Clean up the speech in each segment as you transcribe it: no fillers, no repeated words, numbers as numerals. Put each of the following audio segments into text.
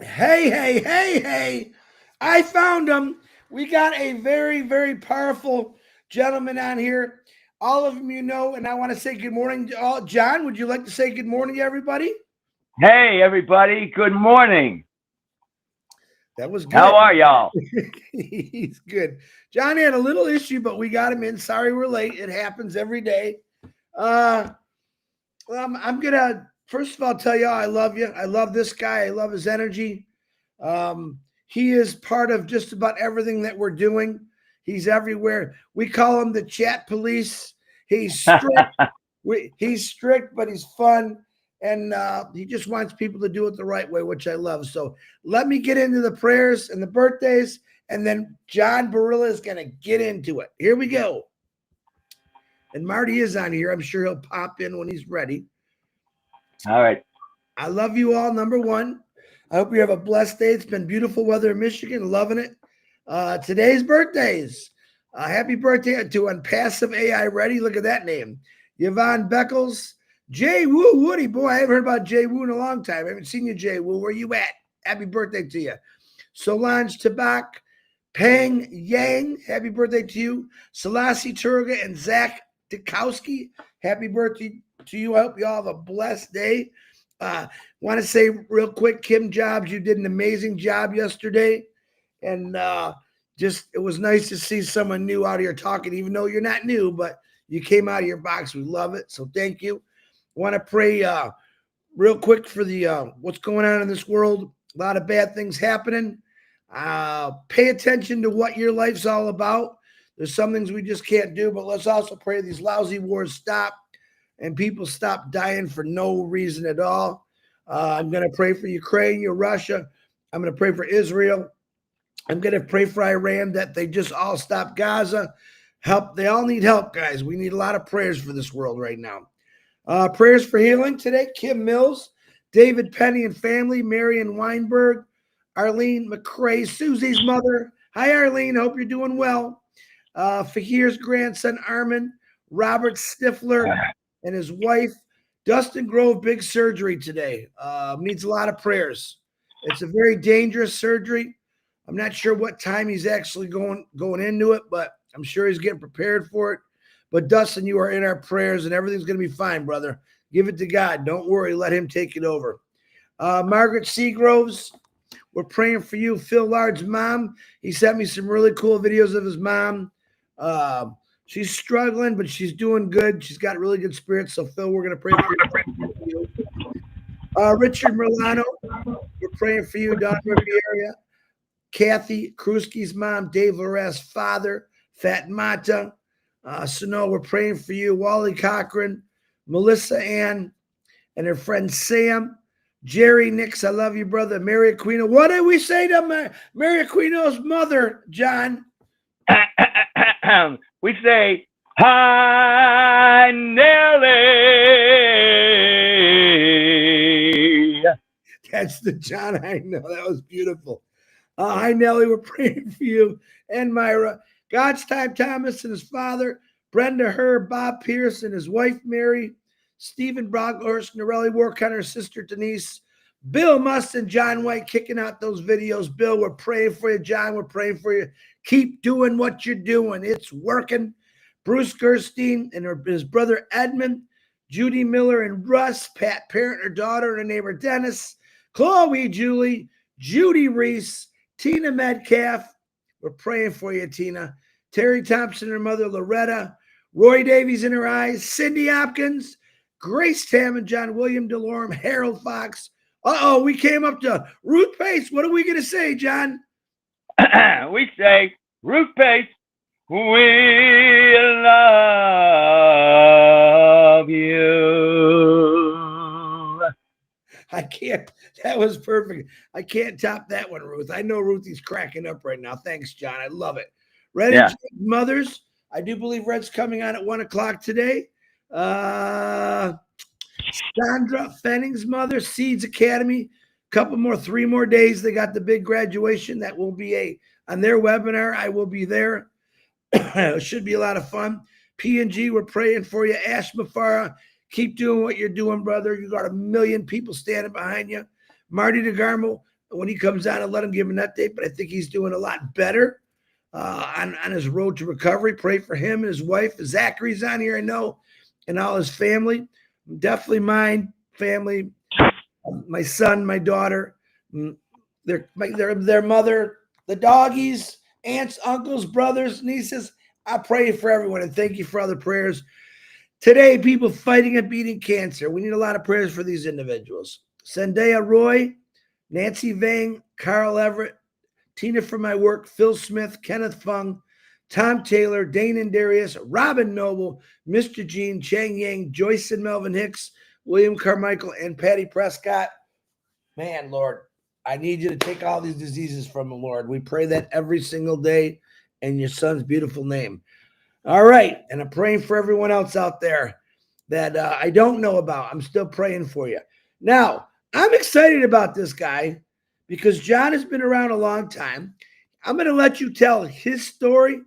Hey, hey, hey, hey. I found him. We got a very, very powerful gentleman on here. All of them you know, and I want to say good morning to all. John, would you like to say good morning to everybody? Hey, everybody. Good morning. That was How good. are y'all? He's good. John had a little issue, but we got him in. Sorry we're late. It happens every day. Uh, I'm gonna first of all tell you I love you. I love this guy. I love his energy. He is part of just about everything that we're doing. He's everywhere. We call him the chat police. He's strict. He's strict, but he's fun, and he just wants people to do it the right way, which I love. So let me get into the prayers and the birthdays, and then John Barilla is going to get into it. Here we go. And Marty is on here. I'm sure he'll pop in when he's ready. All right. I love you all. Number one, I hope you have a blessed day. It's been beautiful weather in Michigan. Loving it. Today's birthdays. Happy birthday to Onpassive AI Ready. Look at that name. Yvonne Beckles. Jay Woo Woody. Boy, I haven't heard about Jay Woo in a long time. I haven't seen you, Jay Woo. Where you at? Happy birthday to you. Solange Tabak. Pang Yang. Happy birthday to you. Selassie Turga and Zach Dukowski. Happy birthday to you. I hope you all have a blessed day. Want to say real quick, Kim Jobs, you did an amazing job yesterday, and just it was nice to see someone new out here talking, even though you're not new, but you came out of your box. We love it, so thank you. Want to pray real quick for the what's going on in this world. A lot of bad things happening. Pay attention to what your life's all about. There's some things we just can't do, but let's also pray these lousy wars stop and people stop dying for no reason at all. I'm going to pray for Ukraine, Russia. I'm going to pray for Israel. I'm going to pray for Iran that they just all stop Gaza. Help. They all need help, guys. We need a lot of prayers for this world right now. Prayers for healing today. Kim Mills, David Penny and family, Marion Weinberg, Arlene McCrae, Susie's mother. Hi, Arlene. Hope you're doing well. Fahir's grandson, Armin, Robert Stifler, and his wife, Dustin Grove, big surgery today. Needs a lot of prayers. It's a very dangerous surgery. I'm not sure what time he's actually going into it, but I'm sure he's getting prepared for it. But Dustin, you are in our prayers, and everything's going to be fine, brother. Give it to God. Don't worry. Let him take it over. Margaret Seagroves, we're praying for you. Phil Lard's mom. He sent me some really cool videos of his mom. She's struggling, but she's doing good. She's got really good spirits. So, Phil, we're going to pray for you. Richard Milano, we're praying for you, Don Riviera. Kathy Kruski's mom, Dave Loras' father, Fat Mata. Sano, we're praying for you. Wally Cochran, Melissa Ann, and her friend Sam. Jerry Nix, I love you, brother. Mary Aquino. What did we say to Mary Aquino's mother, John? We say, Hi, Nelly. That's the John I know. That was beautiful. Hi, Nellie. We're praying for you. And Myra. God's Time Thomas and his father, Brenda Herb, Bob Pierce, and his wife, Mary, Stephen Brockhorst, Norelli Warcunner, sister Denise, Bill Must, and John White kicking out those videos. Bill, we're praying for you. John, we're praying for you. Keep doing what you're doing. It's working. Bruce Gerstein and his brother Edmund, Judy Miller and Russ, Pat Parent, her daughter, and her neighbor Dennis, Chloe, Julie, Judy Reese, Tina Metcalf. We're praying for you, Tina. Terry Thompson, her mother, Loretta. Roy Davies in her eyes. Cindy Hopkins. Grace Tam and John William DeLorme. Harold Fox. Uh-oh, we came up to Ruth Pace. What are we going to say, John? We say, Ruth Pace, we love you. I can't. That was perfect. I can't top that one, Ruth. I know Ruthie's cracking up right now. Thanks, John. I love it. Ready, Yeah. mothers? I do believe Red's coming on at 1 o'clock today. Sandra Fenning's mother, Seeds Academy. Couple more, 3 more days. They got the big graduation. That will be on their webinar. I will be there. It should be a lot of fun. P&G, we're praying for you. Ash Mafara, keep doing what you're doing, brother. You got a million people standing behind you. Marty DeGarmo, when he comes on and let him give him an update. But I think he's doing a lot better on his road to recovery. Pray for him and his wife. Zachary's on here, I know, and all his family. Definitely mine, family, my son, my daughter, their mother, the doggies, aunts, uncles, brothers, nieces. I pray for everyone and thank you for all the prayers. Today, people fighting and beating cancer. We need a lot of prayers for these individuals. Zendaya Roy, Nancy Vang, Carl Everett, Tina from my work, Phil Smith, Kenneth Fung, Tom Taylor, Dane and Darius, Robin Noble, Mr. Gene, Chang Yang, Joyce and Melvin Hicks, William Carmichael, and Patty Prescott. Man, Lord, I need you to take all these diseases from them, Lord. We pray that every single day in your son's beautiful name. All right. And I'm praying for everyone else out there that I don't know about. I'm still praying for you. Now, I'm excited about this guy because John has been around a long time. I'm going to let you tell his story,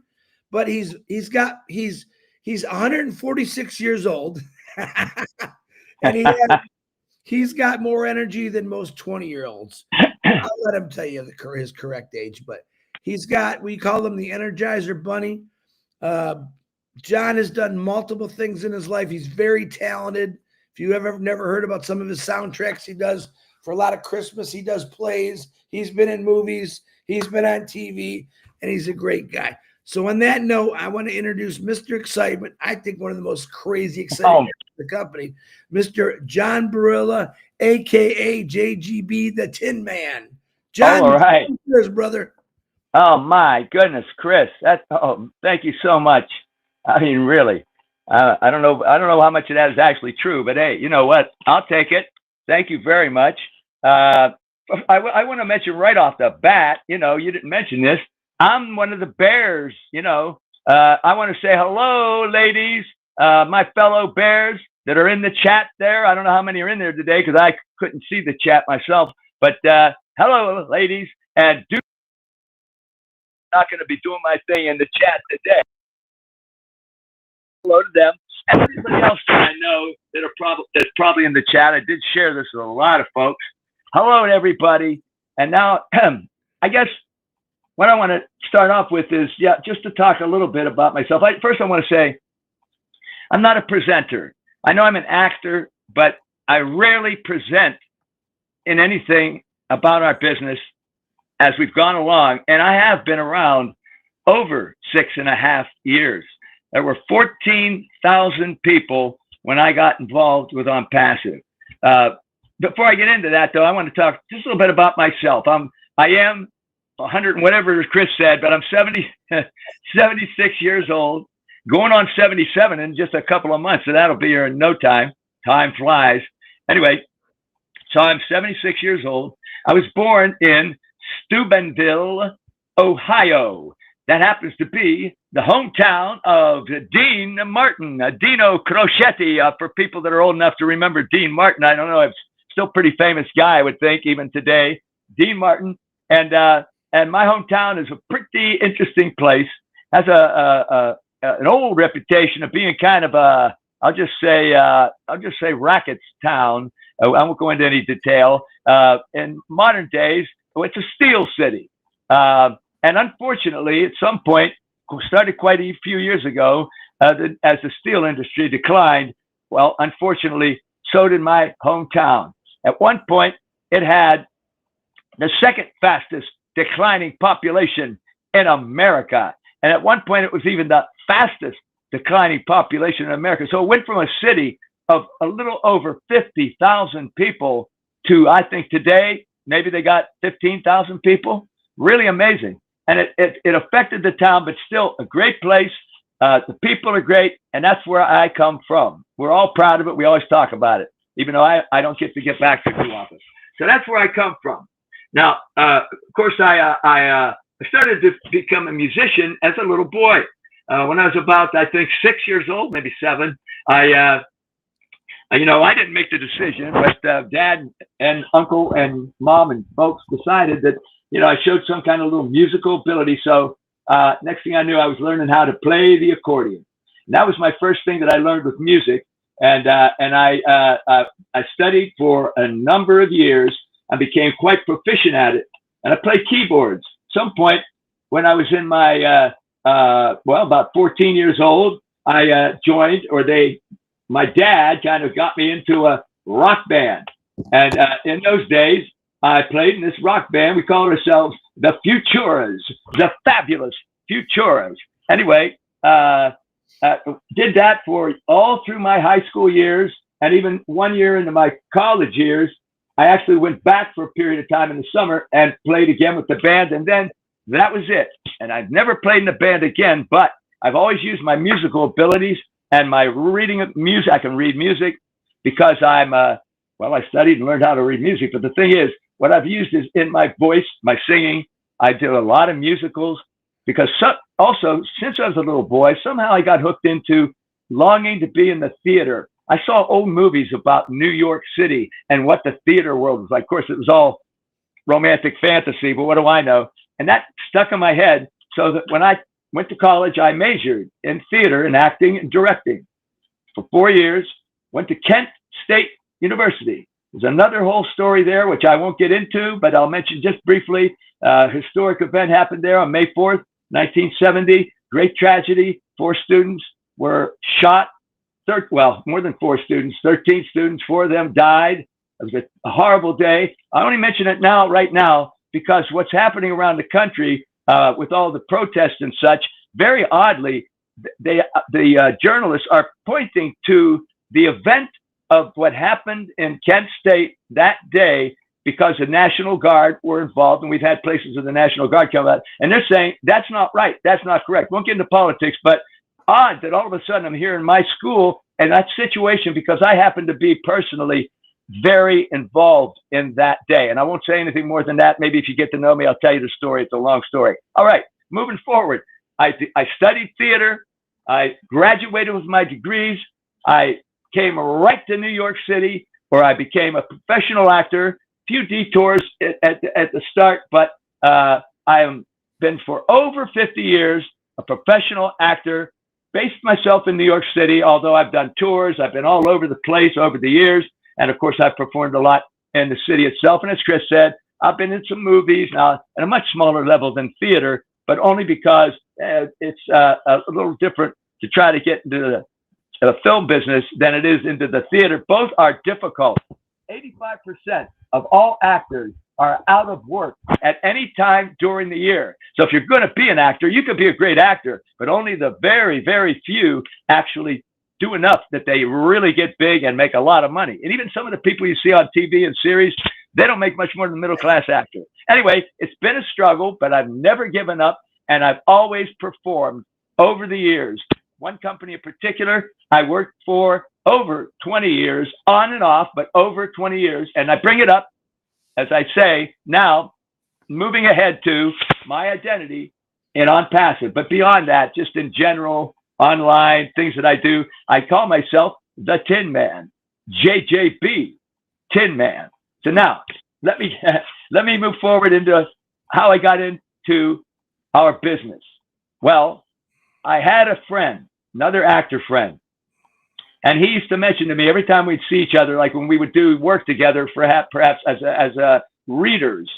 but he's 146 years old. And he's got more energy than most 20-year-olds. I'll let him tell you his correct age, but we call him the Energizer Bunny. John has done multiple things in his life. He's very talented. If you ever never heard about some of his soundtracks he does for a lot of Christmas, he does plays. He's been in movies. He's been on TV, and he's a great guy. So on that note, I want to introduce Mr. Excitement. I think one of the most crazy exciting in the company, Mr. John Barilla, a.k.a. JGB, the Tin Man. John, all right. Cheers, brother. Oh, my goodness, Chris. Thank you so much. I mean, really, I don't know how much of that is actually true, but hey, you know what? I'll take it. Thank you very much. I want to mention right off the bat, you didn't mention this. I'm one of the Bears, I want to say hello, ladies, my fellow Bears that are in the chat there. I don't know how many are in there today because I couldn't see the chat myself, but hello, ladies, and not going to be doing my thing in the chat today. Hello to them and everybody else that I know that's probably in the chat. I did share this with a lot of folks. Hello to everybody. And now, I guess what I want to start off with is, just to talk a little bit about myself. First, I want to say I'm not a presenter. I know I'm an actor, but I rarely present in anything about our business as we've gone along. And I have been around over 6.5 years. There were 14,000 people when I got involved with Onpassive. Before I get into that, though, I want to talk just a little bit about myself. I am 100 and whatever Chris said, but I'm 76 years old, going on 77 in just a couple of months. So that'll be here in no time. Time flies. Anyway, so I'm 76 years old. I was born in Steubenville, Ohio. That happens to be the hometown of Dean Martin, Dino Crocetti, for people that are old enough to remember Dean Martin. I don't know, he's still a pretty famous guy, I would think, even today. Dean Martin. And my hometown is a pretty interesting place. Has an old reputation of being kind of I'll just say rackets town. I won't go into any detail. In modern days, it's a steel city. And unfortunately, at some point, started quite a few years ago, as the steel industry declined, well, unfortunately, so did my hometown. At one point, it had the second fastest declining population in America. And at one point, it was even the fastest declining population in America. So it went from a city of a little over 50,000 people to, I think today, maybe they got 15,000 people. Really amazing. And it affected the town, but still a great place. The people are great, and that's where I come from. We're all proud of it. We always talk about it, even though I don't get to get back to too often. So that's where I come from. Now, of course, I started to become a musician as a little boy. When I was about, I think, 6 years old, maybe 7, I didn't make the decision, but Dad and Uncle and Mom and folks decided that, I showed some kind of little musical ability. So next thing I knew, I was learning how to play the accordion. And that was my first thing that I learned with music. And I studied for a number of years I became quite proficient at it. And I played keyboards. At some point when I was in my, about 14 years old, I joined, my dad kind of got me into a rock band. And in those days, I played in this rock band. We called ourselves the Futuras, the Fabulous Futuras. Anyway, did that for all through my high school years, and even 1 year into my college years. I actually went back for a period of time in the summer and played again with the band, and then that was it. And I've never played in a band again, but I've always used my musical abilities and my reading of music. I can read music because I studied and learned how to read music. But the thing is, what I've used is in my voice, my singing. I did a lot of musicals because also, since I was a little boy, somehow I got hooked into longing to be in the theater. I saw old movies about New York City and what the theater world was like. Of course, it was all romantic fantasy, but what do I know? And that stuck in my head, so that when I went to college, I majored in theater and acting and directing for 4 years, went to Kent State University. There's another whole story there, which I won't get into, but I'll mention just briefly. Historic event happened there on May 4th, 1970. Great tragedy. 4 students were shot. More than 4 students, 13 students, 4 of them died. It was a horrible day. I only mention it right now, because what's happening around the country with all the protests and such, very oddly, the journalists are pointing to the event of what happened in Kent State that day, because the National Guard were involved, and we've had places of the National Guard come out, and they're saying that's not right, that's not correct. Won't get into politics, but odd that all of a sudden I'm here in my school and that situation, because I happen to be personally very involved in that day. And I won't say anything more than that. Maybe if you get to know me, I'll tell you the story. It's a long story. All right, moving forward. I studied theater. I graduated with my degrees. I came right to New York City, where I became a professional actor. Few detours at the start, but I have been for over 50 years a professional actor, based myself in New York City, although I've done tours. I've been all over the place over the years. And of course, I've performed a lot in the city itself. And as Chris said, I've been in some movies now at a much smaller level than theater, but only because it's a little different to try to get into the film business than it is into the theater. Both are difficult. 85% of all actors are out of work at any time during the year. So if you're going to be an actor, you could be a great actor, but only the very, very few actually do enough that they really get big and make a lot of money. And even some of the people you see on TV and series, they don't make much more than a middle-class actor. Anyway, it's been a struggle, but I've never given up, and I've always performed over the years. One company in particular, I worked for over 20 years, on and off, but over 20 years. And I bring it up, as I say, now moving ahead to my identity in Onpassive. But beyond that, just in general, online, things that I do, I call myself the Tin Man, JJB, Tin Man. So now, let me move forward into how I got into our business. Well, I had a friend, another actor friend, and he used to mention to me every time we'd see each other, like when we would do work together, perhaps as readers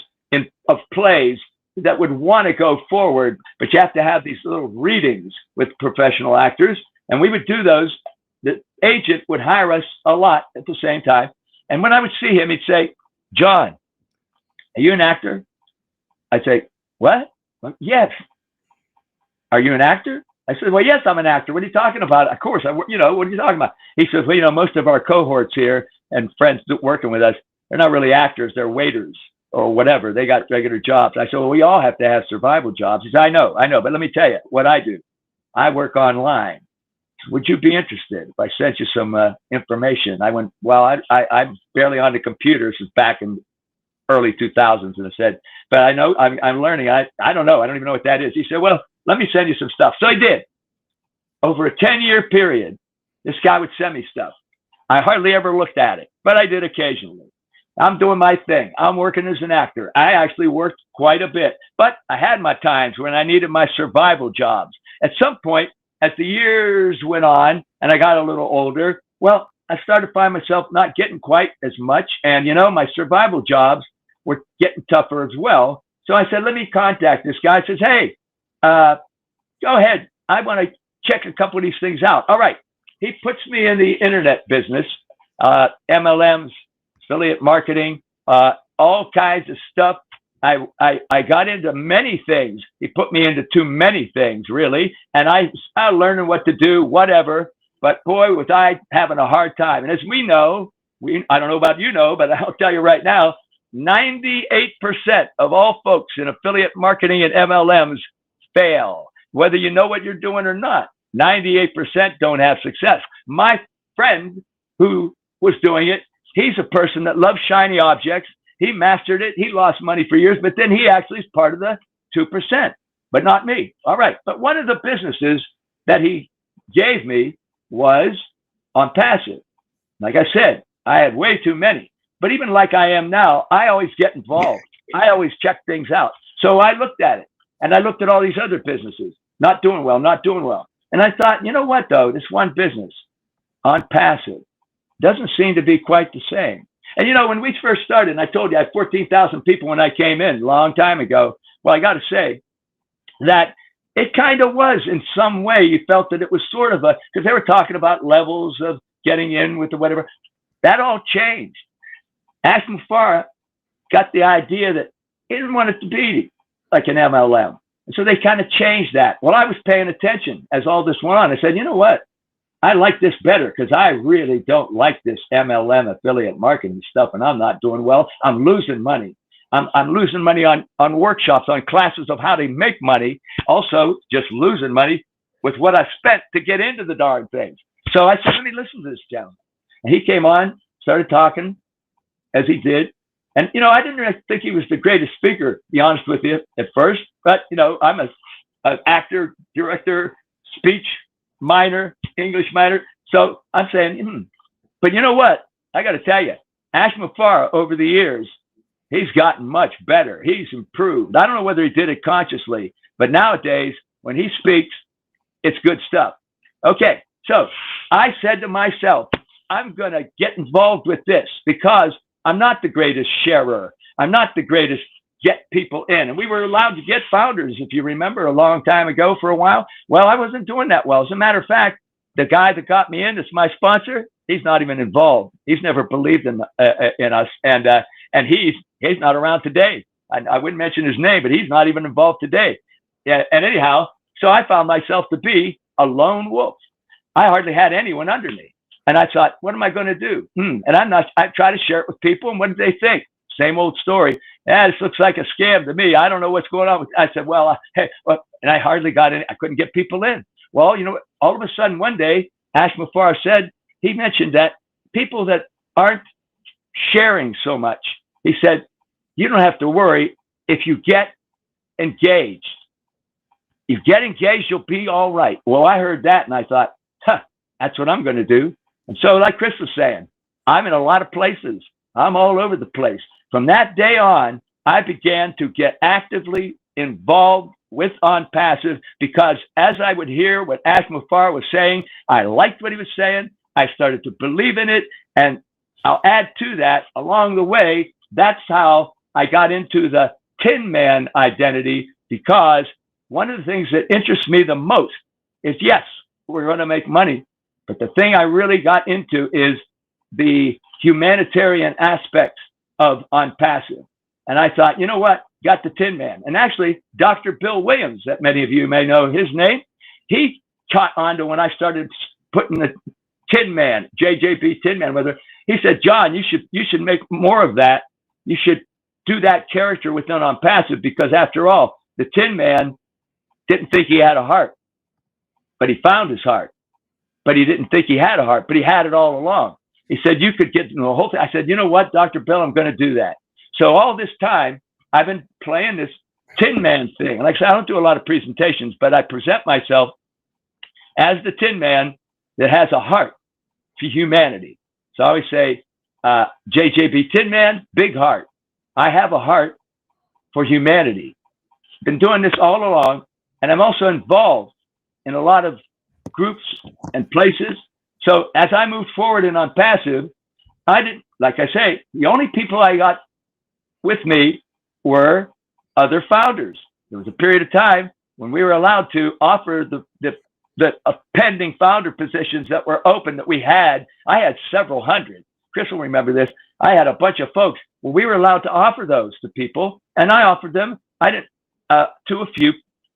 of plays that would want to go forward, but you have to have these little readings with professional actors, and we would do those. The agent would hire us a lot at the same time, and when I would see him, he'd say, "John, are you an actor?" I'd say, "What?" "Well, yes." "Are you an actor?" I said, "Well, yes, I'm an actor. What are you talking about?" "Of course, what are you talking about?" He says, "Well, most of our cohorts here and friends working with us, they're not really actors. They're waiters or whatever. They got regular jobs." I said, "Well, we all have to have survival jobs." He said, I know, but let me tell you what I do. I work online. Would you be interested if I sent you some information?" I went, "Well, I'm barely on the computer since back in early 2000s." And I said, "But I know I'm learning. I don't know. I don't even know what that is." He said, "Well, let me send you some stuff." So I did. Over a 10-year period, this guy would send me stuff. I hardly ever looked at it, but I did occasionally. I'm doing my thing. I'm working as an actor. I actually worked quite a bit, but I had my times when I needed my survival jobs. At some point, as the years went on and I got a little older, well, I started to find myself not getting quite as much. And, my survival jobs were getting tougher as well. So I said, let me contact this guy. He says, hey, go ahead. I want to check a couple of these things out. All right. He puts me in the internet business, MLMs, affiliate marketing, all kinds of stuff. I got into many things. He put me into too many things, really. And I started learning what to do, whatever. But boy, was I having a hard time. And as we know, I don't know about but I'll tell you right now, 98% of all folks in affiliate marketing and MLMs fail, whether you know what you're doing or not. 98% don't have success. My friend who was doing it, he's a person that loves shiny objects. He mastered it. He lost money for years, but then he actually is part of the 2%, but not me. All right. But one of the businesses that he gave me was Onpassive. Like I said, I had way too many, but even like I am now, I always get involved. I always check things out. So I looked at it and I looked at all these other businesses, not doing well. And I thought, you know what though, this one business, Onpassive, doesn't seem to be quite the same. And you know, when we first started, and I told you I had 14,000 people when I came in a long time ago. Well, I got to say that it kind of was in some way. You felt that it was sort of because they were talking about levels of getting in with the whatever. That all changed. Ashton Farr got the idea that he didn't want it to be like an MLM. And so they kind of changed that. Well, I was paying attention as all this went on. I said, you know what? I like this better because I really don't like this MLM affiliate marketing stuff, and I'm not doing well. I'm losing money. I'm losing money on workshops, on classes of how to make money. Also, just losing money with what I spent to get into the darn things. So I said, let me listen to this gentleman. And he came on, started talking as he did. And, you know, I didn't really think he was the greatest speaker, to be honest with you, at first. But, you know, I'm an actor, director, speech minor, English minor. So I'm saying, But you know what? I got to tell you, Ashton Farr over the years, he's gotten much better. He's improved. I don't know whether he did it consciously, but nowadays when he speaks, it's good stuff. Okay. So I said to myself, I'm going to get involved with this because I'm not the greatest sharer. I'm not the greatest get people in. And we were allowed to get founders, if you remember, a long time ago for a while. Well, I wasn't doing that well. As a matter of fact, the guy that got me in, that's my sponsor, he's not even involved. He's never believed in us. And he's not around today. I wouldn't mention his name, but he's not even involved today. Yeah. And anyhow, so I found myself to be a lone wolf. I hardly had anyone under me. And I thought, what am I going to do? And I try to share it with people. And what did they think? Same old story. Yeah, this looks like a scam to me. I don't know what's going on. I said, and I hardly got in. I couldn't get people in. Well, you know, all of a sudden one day, Ashton Farr said, he mentioned that people that aren't sharing so much, he said, you don't have to worry if you get engaged. You get engaged, you'll be all right. Well, I heard that and I thought, that's what I'm going to do. And so like Chris was saying, I'm in a lot of places. I'm all over the place. From that day on, I began to get actively involved with Onpassive because as I would hear what Ashton Farr was saying, I liked what he was saying. I started to believe in it. And I'll add to that along the way, that's how I got into the Tin Man identity, because one of the things that interests me the most is, yes, we're going to make money. But the thing I really got into is the humanitarian aspects of Onpassive. And I thought, you know what? Got the Tin Man. And actually, Dr. Bill Williams, that many of you may know his name, he caught on to when I started putting the Tin Man, JJB Tin Man with her. He said, John, you should make more of that. You should do that character within Onpassive, because after all, the Tin Man didn't think he had a heart, but he found his heart. But he didn't think he had a heart, but he had it all along. He said, you could get the whole thing. I said, you know what, Dr. Bill, I'm going to do that. So all this time, I've been playing this Tin Man thing. Like I said, I don't do a lot of presentations, but I present myself as the Tin Man that has a heart for humanity. So I always say, JJB Tin Man, big heart. I have a heart for humanity. Been doing this all along, and I'm also involved in a lot of groups and places. So as I moved forward in Onpassive, I didn't, like I say, the only people I got with me were other founders. There was a period of time when we were allowed to offer the pending founder positions that were open that we had. I had several hundred. Chris will remember this. I had a bunch of folks. Well, we were allowed to offer those to people, and I offered them. I didn't to a few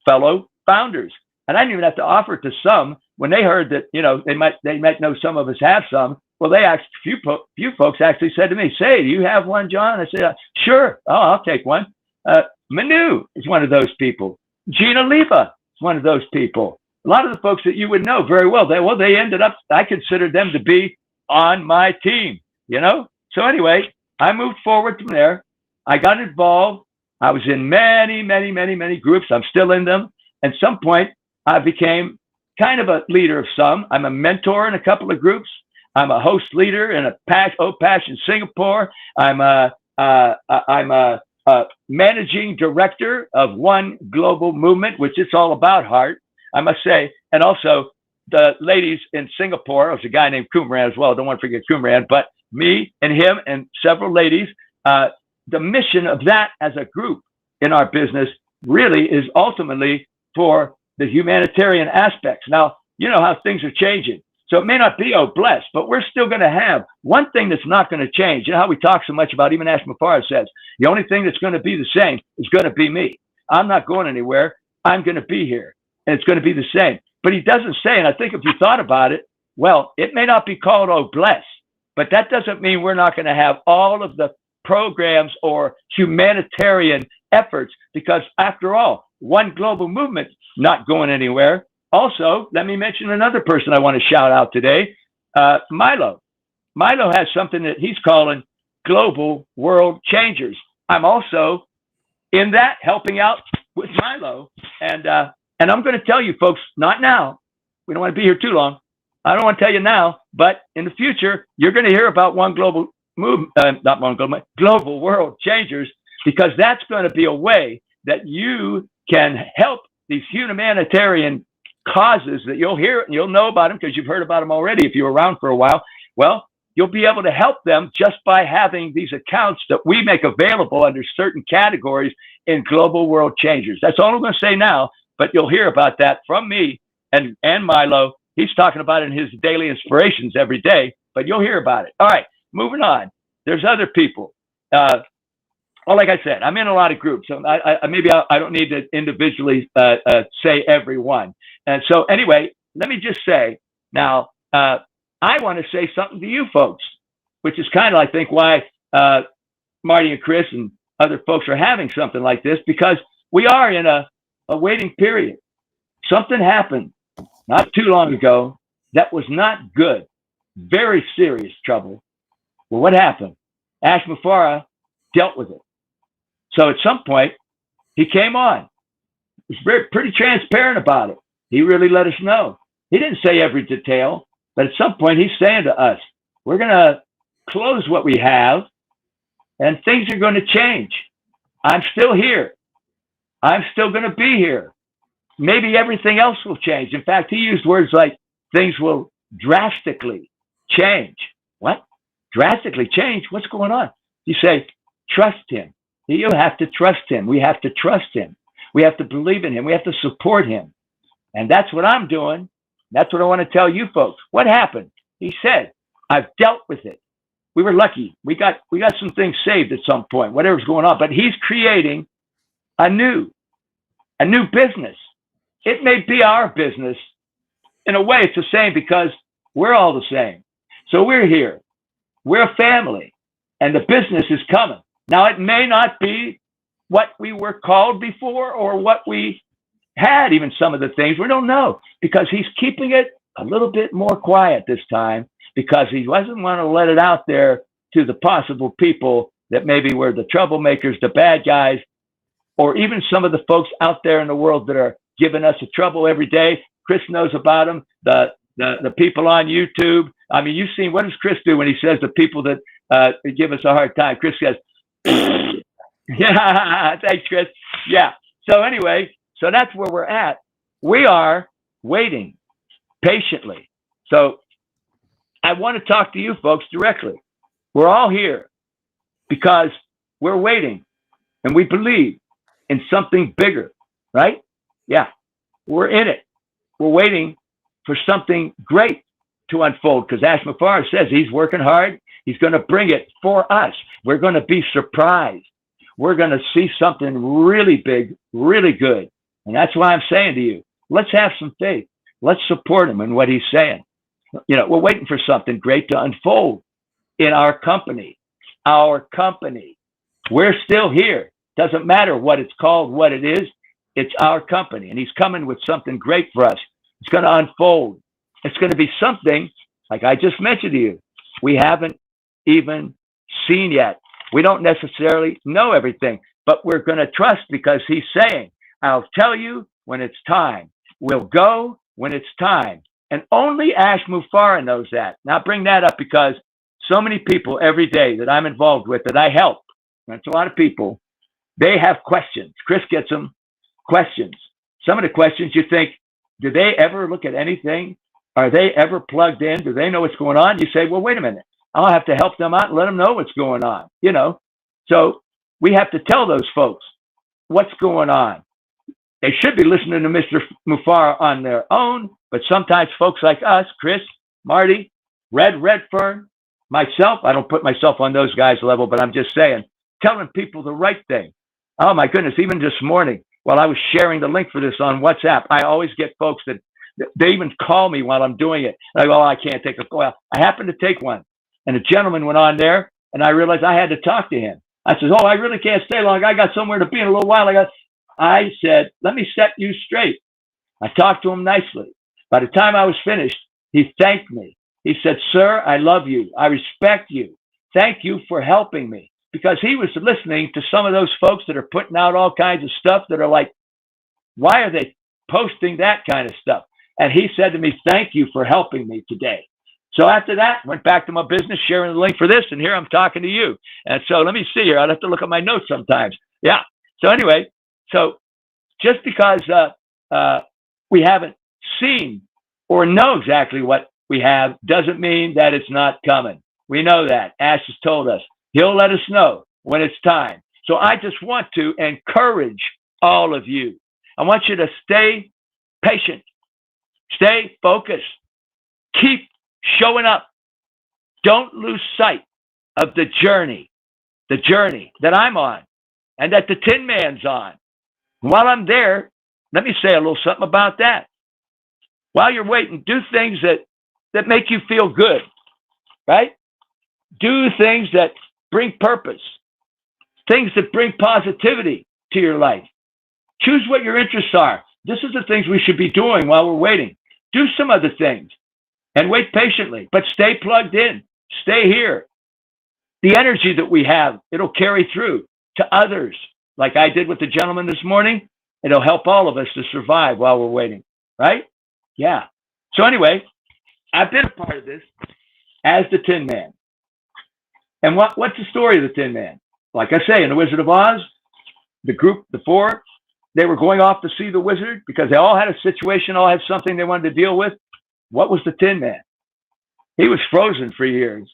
fellow founders, and I didn't even have to offer it to some. When they heard that, they might know some of us have some. Well, they asked few folks actually said to me, "Say, do you have one, John?" I said, "Sure. Oh, I'll take one." Manu is one of those people. Gina Leva is one of those people. A lot of the folks that you would know very well. They ended up. I considered them to be on my team. So anyway, I moved forward from there. I got involved. I was in many, many, many, many groups. I'm still in them. At some point, I became kind of a leader of some. I'm a mentor in a couple of groups. I'm a host leader in Onpassive in Singapore. I'm a managing director of one global movement, which is all about heart, I must say. And also the ladies in Singapore, there's a guy named Kumran as well. Don't want to forget Kumran, but me and him and several ladies, the mission of that as a group in our business really is ultimately for the humanitarian aspects. Now, you know how things are changing. So it may not be, oh, blessed, but we're still going to have one thing that's not going to change. You know how we talk so much about, even Ash Mufareh says, the only thing that's going to be the same is going to be me. I'm not going anywhere. I'm going to be here, and it's going to be the same. But he doesn't say, and I think if you thought about it, well, it may not be called, oh, bless, but that doesn't mean we're not going to have all of the programs or humanitarian efforts, because after all, one global movement not going anywhere. Also, let me mention another person I want to shout out today, Milo. Milo has something that he's calling Global World Changers. I'm also in that, helping out with Milo. And I'm going to tell you folks, not now. We don't want to be here too long. I don't want to tell you now, but in the future, you're going to hear about one global movement, not one global, Global World Changers, because that's going to be a way that you can help these humanitarian causes that you'll hear and you'll know about them because you've heard about them already if you're around for a while. Well, you'll be able to help them just by having these accounts that we make available under certain categories in Global World Changers. That's all I'm going to say now, but you'll hear about that from me and Milo. He's talking about it in his daily inspirations every day, but you'll hear about it. All right, moving on. There's other people. Well, like I said, I'm in a lot of groups, so I don't need to individually say every one. And so anyway, let me just say now, I want to say something to you folks, which is kind of, I think, why Marty and Chris and other folks are having something like this, because we are in a waiting period. Something happened not too long ago that was not good, very serious trouble. Well, what happened? Ash Mufareh dealt with it. So at some point, he came on. He's pretty transparent about it. He really let us know. He didn't say every detail, but at some point he's saying to us, we're going to close what we have and things are going to change. I'm still here. I'm still going to be here. Maybe everything else will change. In fact, he used words like things will drastically change. What? Drastically change? What's going on? You say, trust him. You have to trust him. We have to trust him. We have to believe in him. We have to support him. And that's what I'm doing. That's what I want to tell you folks. What happened? He said, I've dealt with it. We were lucky. We got some things saved at some point, whatever's going on. But he's creating a new business. It may be our business. In a way, it's the same because we're all the same. So we're here. We're a family. And the business is coming. Now, it may not be what we were called before or what we had, even some of the things. We don't know, because he's keeping it a little bit more quiet this time, because he doesn't want to let it out there to the possible people that maybe were the troublemakers, the bad guys, or even some of the folks out there in the world that are giving us a trouble every day. Chris knows about them, the people on YouTube. I mean, you've seen, what does Chris do when he says the people that give us a hard time? Chris says, yeah, thanks, Chris. Yeah. So anyway, so that's where we're at. We are waiting patiently. So I want to talk to you folks directly. We're all here because we're waiting and we believe in something bigger, right? Yeah, we're in it. We're waiting for something great to unfold because Ash Mafar says he's working hard. He's going to bring it for us. We're going to be surprised. We're going to see something really big, really good. And that's why I'm saying to you, let's have some faith. Let's support him in what he's saying. You know, we're waiting for something great to unfold in our company. Our company. We're still here. Doesn't matter what it's called, what it is. It's our company. And he's coming with something great for us. It's going to unfold. It's going to be something, like I just mentioned to you, we haven't even seen yet. We don't necessarily know everything, but we're going to trust because he's saying, I'll tell you when it's time. We'll go when it's time. And only Ash Mufara knows that. Now, I bring that up because so many people every day that I'm involved with, that I help, that's a lot of people, they have questions. Chris gets them questions. Some of the questions you think, do they ever look at anything? Are they ever plugged in? Do they know what's going on? You say, well, wait a minute. I'll have to help them out and let them know what's going on, you know? So we have to tell those folks what's going on. They should be listening to Mr. Mufara on their own, but sometimes folks like us, Chris, Marty, Redfern, myself, I don't put myself on those guys' level, but I'm just saying, telling people the right thing. Oh my goodness, even this morning, while I was sharing the link for this on WhatsApp, I always get folks that they even call me while I'm doing it. I go, oh, I can't take a call. I happened to take one. And a gentleman went on there, and I realized I had to talk to him. I said, oh, I really can't stay long. I got somewhere to be in a little while. I said, let me set you straight. I talked to him nicely. By the time I was finished, he thanked me. He said, sir, I love you. I respect you. Thank you for helping me. Because he was listening to some of those folks that are putting out all kinds of stuff that are like, why are they posting that kind of stuff? And he said to me, thank you for helping me today. So after that, went back to my business, sharing the link for this, and here I'm talking to you. And so let me see here. I'd have to look at my notes sometimes. Yeah. So anyway, so just because we haven't seen or know exactly what we have doesn't mean that it's not coming. We know that. Ash has told us. He'll let us know when it's time. So I just want to encourage all of you. I want you to stay patient, stay focused, keep showing up. Don't lose sight of the journey that I'm on and that the Tin Man's on. While I'm there, let me say a little something about that. While you're waiting, do things that make you feel good, right? Do things that bring purpose, things that bring positivity to your life. Choose what your interests are. This is the things we should be doing while we're waiting. Do some other things and wait patiently, but stay plugged in. Stay here. The energy that we have, it'll carry through to others. Like I did with the gentleman this morning, it'll help all of us to survive while we're waiting, right? Yeah. So anyway, I've been a part of this as the Tin Man. And what's the story of the Tin Man? Like I say, in The Wizard of Oz, the group, the four, they were going off to see the wizard because they all had a situation, all had something they wanted to deal with. What was the Tin Man? He was frozen for years.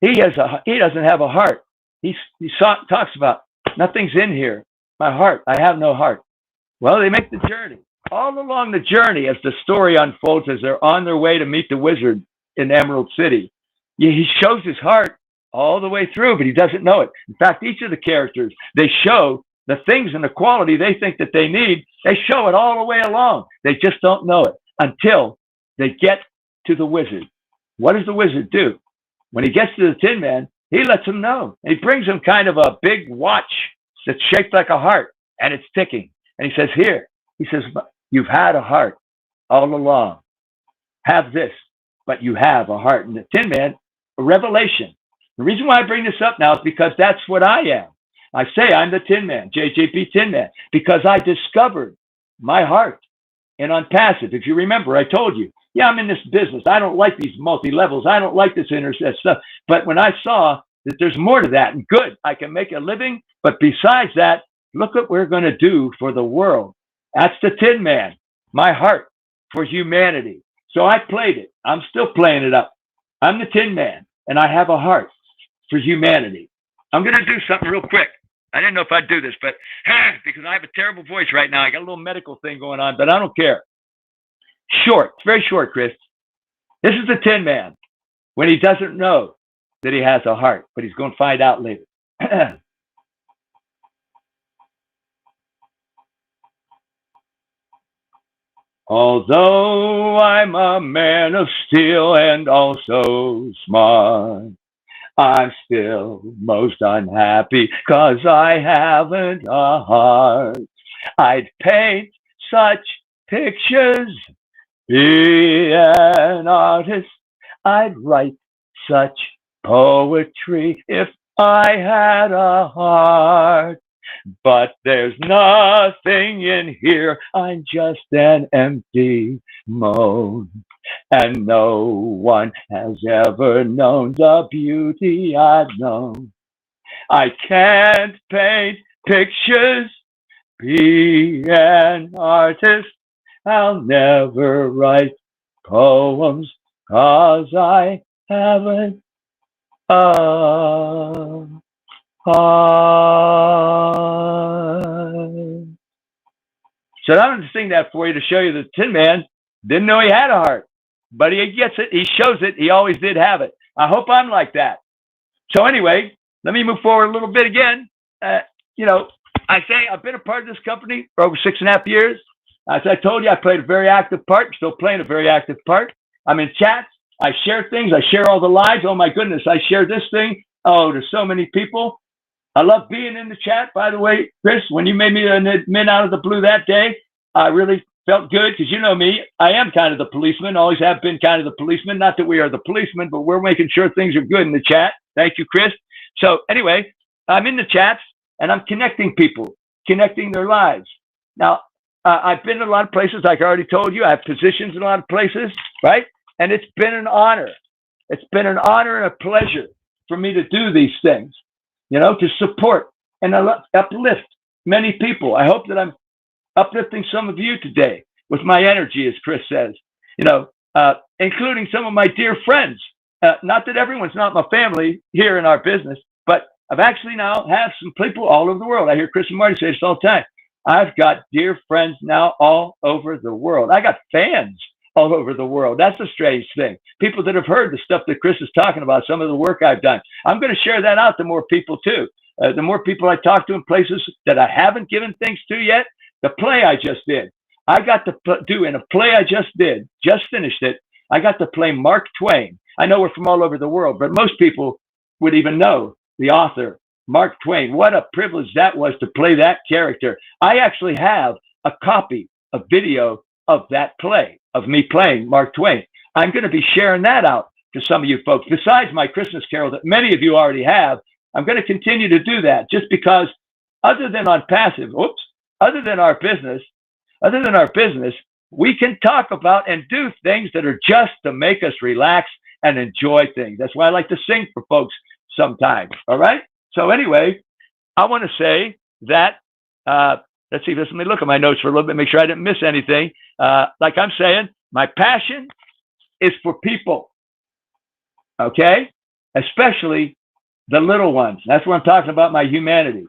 He doesn't have a heart. He talks about, nothing's in here. My heart, I have no heart. Well, they make the journey. All along the journey, as the story unfolds, as they're on their way to meet the wizard in Emerald City, he shows his heart all the way through, but he doesn't know it. In fact, each of the characters, they show the things and the quality they think that they need. They show it all the way along. They just don't know it until they get to the wizard. What does the wizard do? When he gets to the Tin Man, he lets him know. He brings him kind of a big watch that's shaped like a heart, and it's ticking. And he says, here, he says, you've had a heart all along. Have this, but you have a heart. And the Tin Man, a revelation. The reason why I bring this up now is because that's what I am. I say I'm the Tin Man, JJP Tin Man, because I discovered my heart in Onpassive. If you remember, I told you, yeah, I'm in this business. I don't like these multi-levels. I don't like this internet stuff. But when I saw that there's more to that, and good, I can make a living. But besides that, look what we're going to do for the world. That's the Tin Man, my heart for humanity. So I played it. I'm still playing it up. I'm the Tin Man, and I have a heart for humanity. I'm going to do something real quick. I didn't know if I'd do this, but because I have a terrible voice right now, I got a little medical thing going on, but I don't care. Short, very short, Chris. This is the Tin Man when he doesn't know that he has a heart, but he's going to find out later. Although I'm a man of steel and also smart, I'm still most unhappy 'cause I haven't a heart. I'd paint such pictures, be an artist. I'd write such poetry if I had a heart. But there's nothing in here, I'm just an empty moan. And no one has ever known the beauty I've known. I can't paint pictures, be an artist. I'll never write poems 'cause I haven't a heart. So I'm going to sing that for you to show you the Tin Man didn't know he had a heart, but he gets it. He shows it. He always did have it. I hope I'm like that. So anyway, let me move forward a little bit again. You know, I say I've been a part of this company for over 6.5 years. As I told you, I played a very active part. I'm still playing a very active part. I'm in chats. I share things. I share all the lives. Oh my goodness, I share this thing. Oh, to so many people. I love being in the chat, by the way, Chris. When you made me an admin out of the blue that day, I really felt good because you know me. I am kind of the policeman, always have been kind of the policeman. Not that we are the policeman, but we're making sure things are good in the chat. Thank you, Chris. So anyway, I'm in the chats and I'm connecting people, connecting their lives. Now, I've been in a lot of places, like I already told you. I have positions in a lot of places, right? And it's been an honor. It's been an honor and a pleasure for me to do these things. You know, to support and uplift many people. I hope that I'm uplifting some of you today with my energy, as Chris says, you know, including some of my dear friends. Not that everyone's not my family here in our business, but I've actually now have some people all over the world. I hear Chris and Marty say this all the time. I've got dear friends now all over the world. I got fans all over the world. That's a strange thing. People that have heard the stuff that Chris is talking about, some of the work I've done. I'm going to share that out to more people too. The more people I talk to in places that I haven't given things to yet, the play I just did. I got to do in a play I just did, just finished it. I got to play Mark Twain. I know we're from all over the world, but most people would even know the author, Mark Twain. What a privilege that was to play that character. I actually have a copy, a video of that play, of me playing Mark Twain. I'm going to be sharing that out to some of you folks. Besides my Christmas carol that many of you already have, I'm going to continue to do that just because other than Onpassive, other than our business, we can talk about and do things that are just to make us relax and enjoy things. That's why I like to sing for folks sometimes. All right. So anyway, I want to say that, let's see, let me look at my notes for a little bit, make sure I didn't miss anything. Like I'm saying, my passion is for people. Okay. Especially the little ones. That's what I'm talking about, my humanity.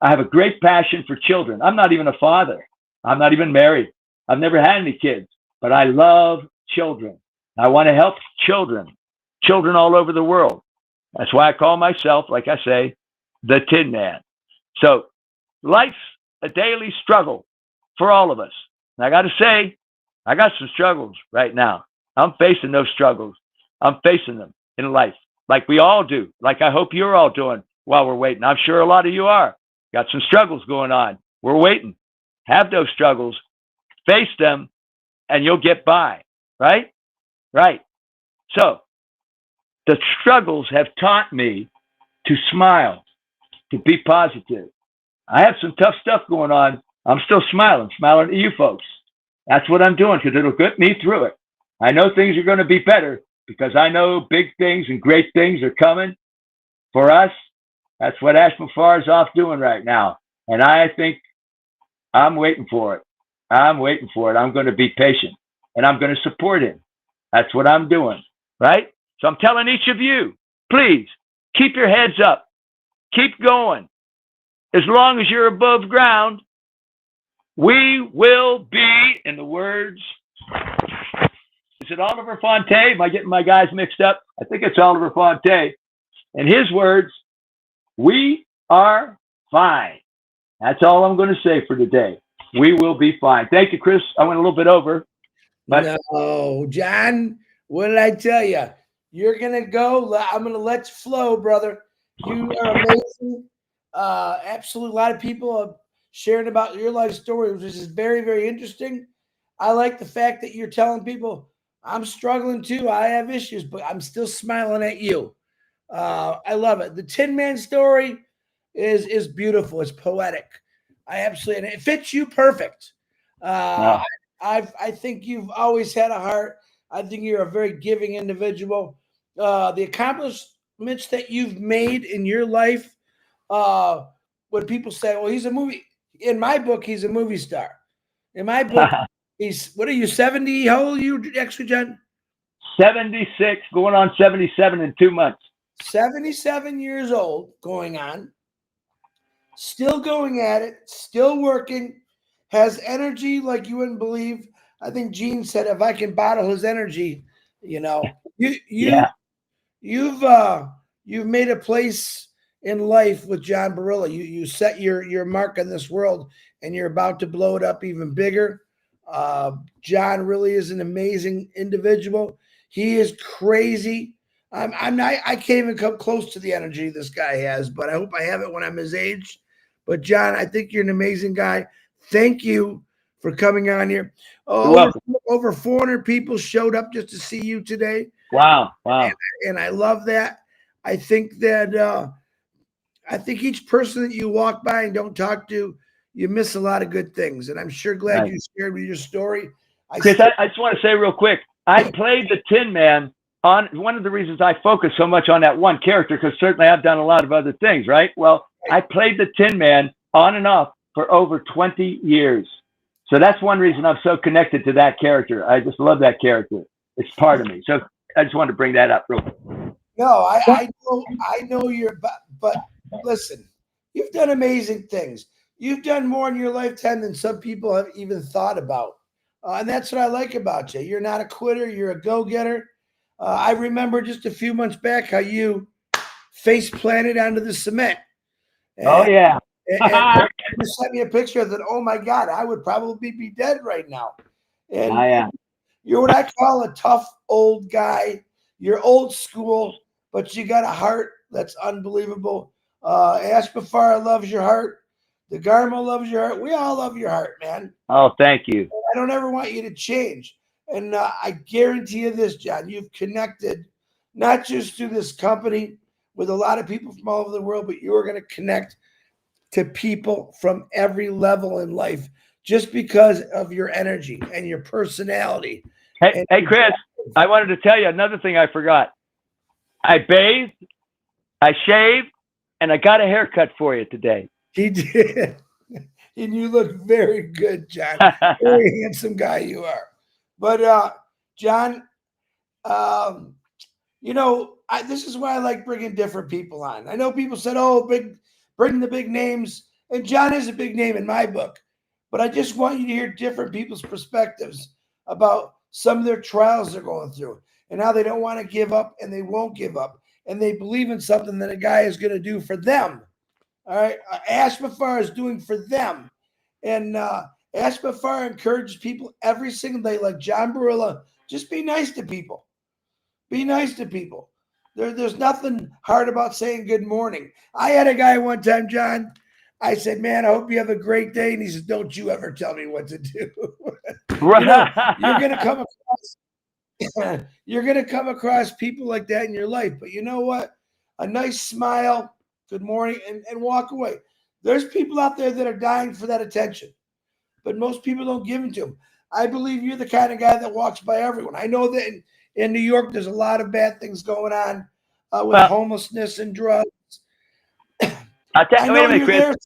I have a great passion for children. I'm not even a father. I'm not even married. I've never had any kids, but I love children. I want to help children all over the world. That's why I call myself, like I say, the Tin Man. So life's a daily struggle for all of us. And I got to say, I got some struggles right now. I'm facing those struggles. I'm facing them in life, like we all do, like I hope you're all doing while we're waiting. I'm sure a lot of you are. Got some struggles going on. We're waiting. Have those struggles, face them, and you'll get by, right? Right. So the struggles have taught me to smile, to be positive. I have some tough stuff going on. I'm still smiling at you folks. That's what I'm doing because it'll get me through it. I know things are going to be better because I know big things and great things are coming for us. That's what Ashman Farr is off doing right now. And I think I'm waiting for it. I'm waiting for it. I'm going to be patient and I'm going to support him. That's what I'm doing, right? So I'm telling each of you, please keep your heads up. keep going. As long as you're above ground, we will be, in the words, is it Oliver Fonte? Am I getting my guys mixed up? I think it's Oliver Fonte. In his words, we are fine. That's all I'm going to say for today. We will be fine. Thank you, Chris. I went a little bit over. But no, John, what did I tell you? You're going to go. I'm going to let you flow, brother. You are amazing. Absolutely. A lot of people are sharing about your life story, which is very, very interesting. I like the fact that you're telling people, I'm struggling too. I have issues, but I'm still smiling at you. I love it. The Tin Man story is beautiful. It's poetic. I absolutely, and it fits you perfect. wow. I think you've always had a heart. I think you're a very giving individual. The accomplishments that you've made in your life, when people say, well, he's a movie, in my book, he's a movie star. In my book, he's, what are you, 70? How old are you actually, John? 76, going on 77 in 2 months. 77 years old, going on, still going at it, still working, has energy like you wouldn't believe. I think Gene said, if I can bottle his energy, Yeah. you've made a place in life with John Barilla. You set your mark on this world, and you're about to blow it up even bigger. John really is an amazing individual. He is crazy. I'm not. I can't even come close to the energy this guy has, but I hope I have it when I'm his age. But John, I think you're an amazing guy. Thank you for coming on here. Over 400 people showed up just to see you today. Wow. And I love that. I think that I think each person that you walk by and don't talk to, you miss a lot of good things. And I'm sure glad you shared with your story. Chris, I just want to say real quick, I played the Tin Man on one of the reasons I focus so much on that one character, because certainly I've done a lot of other things, right? Well, I played the Tin Man on and off for over 20 years. So that's one reason I'm so connected to that character. I just love that character. It's part of me. So I just wanted to bring that up real quick. No, I know you're, but listen, you've done amazing things. You've done more in your lifetime than some people have even thought about. And that's what I like about you. You're not a quitter. You're a go-getter. I remember just a few months back how you face planted onto the cement. Oh, yeah. And you sent me a picture of that. Oh, my God, I would probably be dead right now. And you're what I call a tough old guy. You're old school, but you got a heart that's unbelievable. Ashbafara loves your heart. The Garmo loves your heart. We all love your heart, man. Oh, thank you. I don't ever want you to change. And I guarantee you this, John, you've connected not just through this company with a lot of people from all over the world, but you're going to connect to people from every level in life just because of your energy and your personality. Hey, Chris, I wanted to tell you another thing I forgot. I bathed, I shaved, and I got a haircut for you today. He did. And you look very good, John. Very handsome guy you are. But John, this is why I like bringing different people on. I know people said, "Oh, bring the big names," and John is a big name in my book. But I just want you to hear different people's perspectives about some of their trials they're going through and how they don't want to give up and they won't give up and they believe in something that a guy is going to do for them. All right, Ashbafar is doing for them, and Ashbafar encourages people every single day, like John Barilla. Just be nice to people. Be nice to people. There's nothing hard about saying good morning. I had a guy one time, John. I said, "Man, I hope you have a great day." And he said, "Don't you ever tell me what to do." You're gonna come across you're gonna come across people like that in your life. But you know what? A nice smile, good morning, and walk away. There's people out there that are dying for that attention, but most people don't give it to them. I believe you're the kind of guy that walks by everyone. I know that in New York, there's a lot of bad things going on with homelessness and drugs. Wait a minute, Chris.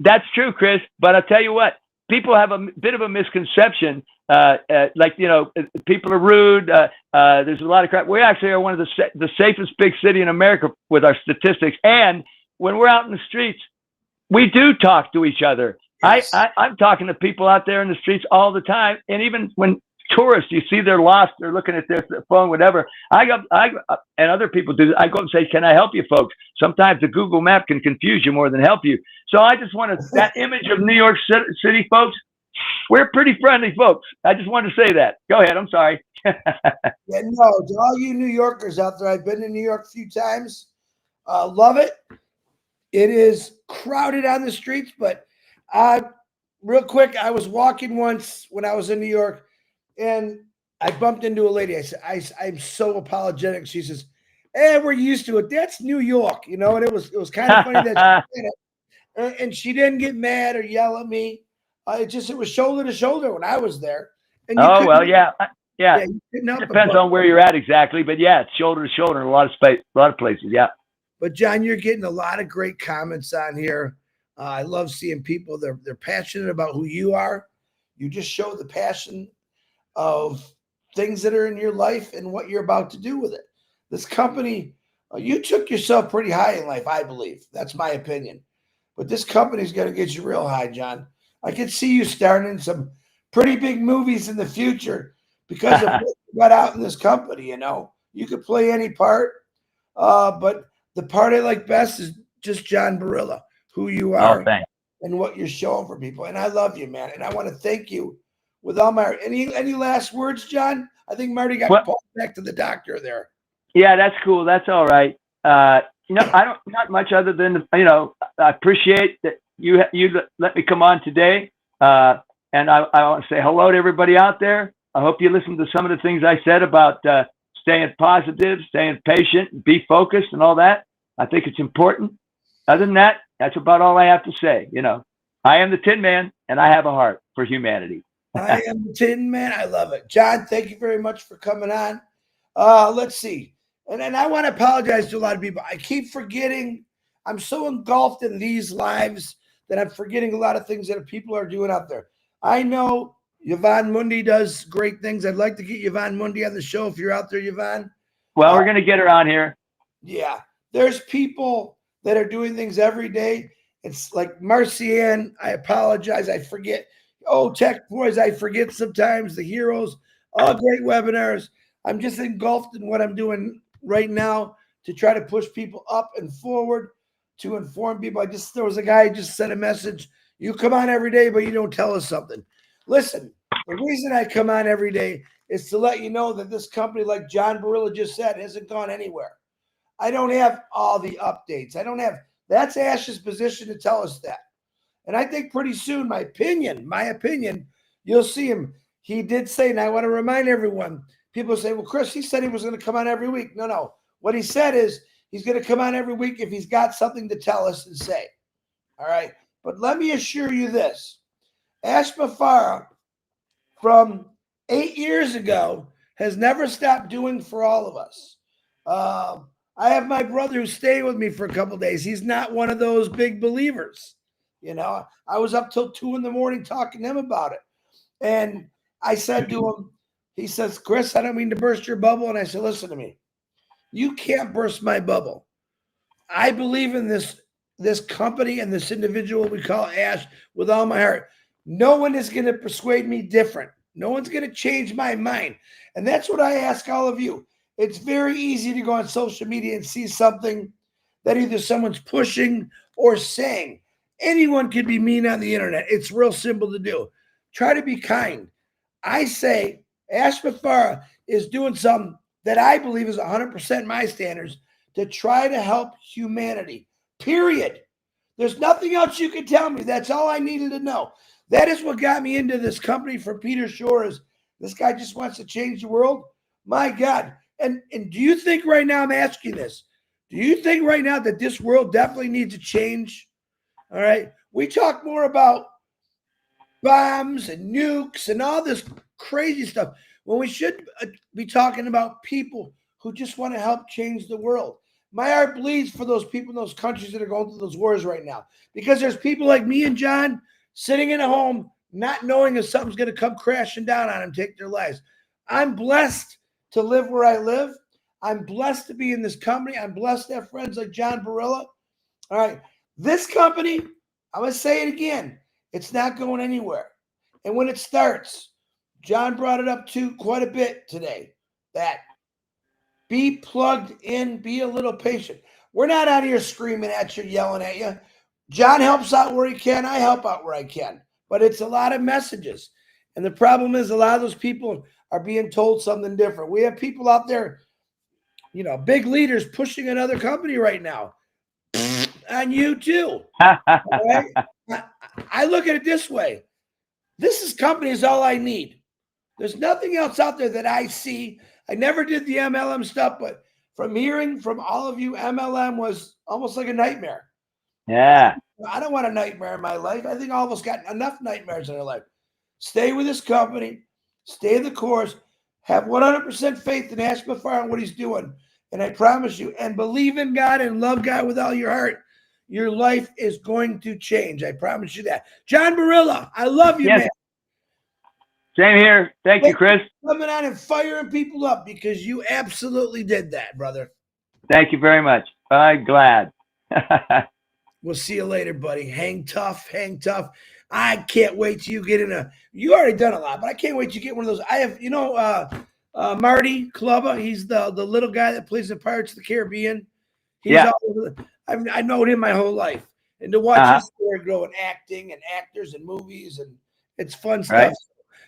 That's true, Chris. But I'll tell you what, people have a bit of a misconception. People are rude. There's a lot of crap. We actually are one of the safest big city in America with our statistics. And when we're out in the streets, we do talk to each other. Yes. I'm talking to people out there in the streets all the time. And even when tourists, you see they're lost, they're looking at their phone, whatever. And other people do. I go and say, "Can I help you, folks?" Sometimes the Google map can confuse you more than help you. So I just want to, that image of New York City, folks, we're pretty friendly folks. I just wanted to say that. Go ahead. I'm sorry. Yeah, no, to all you New Yorkers out there, I've been to New York a few times. Love it. It is crowded on the streets, but real quick, I was walking once when I was in New York, and I bumped into a lady. I said, I'm so apologetic. She says, "Hey, we're used to it. That's New York," and it was kind of funny that she did it. And she didn't get mad or yell at me. It was shoulder to shoulder when I was there. And oh, well, yeah. Yeah, you couldn't help Depends on where you're at exactly. But yeah, it's shoulder to shoulder in a lot of space, a lot of places. Yeah. But John, you're getting a lot of great comments on here. I love seeing people. They're passionate about who you are. You just show the passion of things that are in your life and what you're about to do with it. This company, you took yourself pretty high in life, I believe. That's my opinion. But this company's going to get you real high, John. I could see you starring in some pretty big movies in the future because of what you got out in this company. You could play any part, but the part I like best is just John Barilla, who you are, and what you're showing for people. And I love you, man. And I want to thank you with all my any last words, John. I think Marty got called back to the doctor there. Yeah, that's cool. That's all right. I don't not much other than I appreciate that you let me come on today. And I want to say hello to everybody out there. I hope you listened to some of the things I said about staying positive, staying patient, be focused, and all that. I think it's important. Other than that, that's about all I have to say. I am the Tin Man, and I have a heart for humanity. I am the Tin Man. I love it. John, thank you very much for coming on. Let's see. And I want to apologize to a lot of people. I keep forgetting. I'm so engulfed in these lives that I'm forgetting a lot of things that people are doing out there. I know Yvonne Mundy does great things. I'd like to get Yvonne Mundy on the show if you're out there, Yvonne. Well, we're going to get her on here. Yeah. There's people that are doing things every day. It's like Marcianne. I apologize. I forget. Oh, Tech Boys. I forget sometimes. The Heroes. All great webinars. I'm just engulfed in what I'm doing right now to try to push people up and forward, to inform people. There was a guy who just sent a message. You come on every day, but you don't tell us something. Listen, the reason I come on every day is to let you know that this company, like John Barilla just said, hasn't gone anywhere. I don't have all the updates. That's Ash's position to tell us that. And I think pretty soon, my opinion, you'll see him. He did say, and I want to remind everyone, people say, well, Chris, he said he was going to come on every week. No. What he said is he's going to come on every week if he's got something to tell us and say. All right. But let me assure you this. Ash Mafara, from 8 years ago, has never stopped doing for all of us. I have my brother who's staying with me for a couple of days. He's not one of those big believers. I was up till 2 a.m. talking to him about it. And I said to him, he says, Chris, I don't mean to burst your bubble. And I said, listen to me. You can't burst my bubble. I believe in this company and this individual we call Ash with all my heart. No one is going to persuade me different. No one's going to change my mind. And that's what I ask all of you. It's very easy to go on social media and see something that either someone's pushing or saying. Anyone can be mean on the internet. It's real simple to do. Try to be kind. I say Ash Mafara is doing something that I believe is 100% my standards to try to help humanity, period. There's nothing else you can tell me. That's all I needed to know. That is what got me into this company for Peter Shore. Is this guy just wants to change the world? My God. And do you think right now, I'm asking this, do you think right now that this world definitely needs to change? All right. We talk more about bombs and nukes and all this crazy stuff when we should be talking about people who just want to help change the world. My heart bleeds for those people in those countries that are going through those wars right now, because there's people like me and John sitting in a home not knowing if something's going to come crashing down on them, take their lives. I'm blessed to live where I live. I'm blessed to be in this company. I'm blessed to have friends like John Barilla. All right. This company, I'm going to say it again. It's not going anywhere. And when it starts, John brought it up too quite a bit today, that be plugged in, be a little patient. We're not out here screaming at you, yelling at you. John helps out where he can. I help out where I can. But it's a lot of messages. And the problem is a lot of those people are being told something different. We have people out there, you know, big leaders pushing another company right now. On you too. Right? I look at it this way. This company is all I need. There's nothing else out there that I see. I never did the MLM stuff, but from hearing from all of you, MLM was almost like a nightmare. Yeah. I don't want a nightmare in my life. I think all of us got enough nightmares in our life. Stay with this company, stay the course, have 100% faith in Ashmafar and what he's doing. And I promise you, and believe in God and love God with all your heart, your life is going to change. I promise you that. John Barilla, I love you, man. Same here. Thank you, Chris. Coming on and firing people up because you absolutely did that, brother. Thank you very much. I'm glad. We'll see you later, buddy. Hang tough, hang tough. I can't wait till you get you already done a lot, but I can't wait till you get one of those. I have, you know, Marty Clubba. He's the little guy that plays the Pirates of the Caribbean. He's all over I known him my whole life. And to watch his story grow in acting and actors and movies, and it's fun stuff. Right.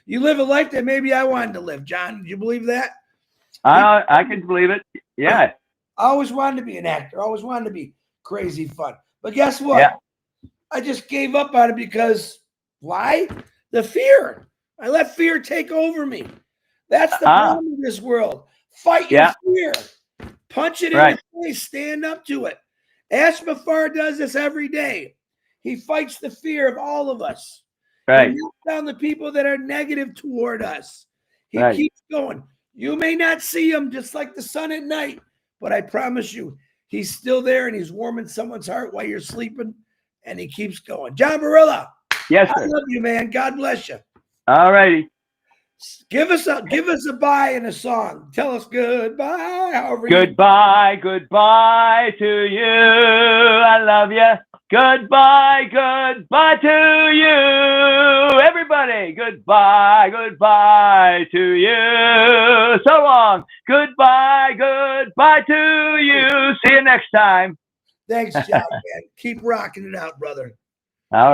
You live a life that maybe I wanted to live, John. Do you believe that? I can believe it. Yeah. I always wanted to be an actor. I always wanted to be crazy fun. But guess what? Yeah. I just gave up on it because why? The fear. I let fear take over me. That's the problem in this world. Fight your fear. Punch it in the face. Stand up to it. Ashmafar does this every day. He fights the fear of all of us. Right. He knocks down the people that are negative toward us. He keeps going. You may not see him just like the sun at night, but I promise you, he's still there and he's warming someone's heart while you're sleeping, and he keeps going. John Barilla. Yes, sir. I love you, man. God bless you. All righty. Give us a bye in a song. Tell us goodbye. Goodbye to you. I love you. Goodbye to you. Everybody, goodbye to you. So long. Goodbye to you. See you next time. Thanks, John, man. Keep rocking it out, brother. All right.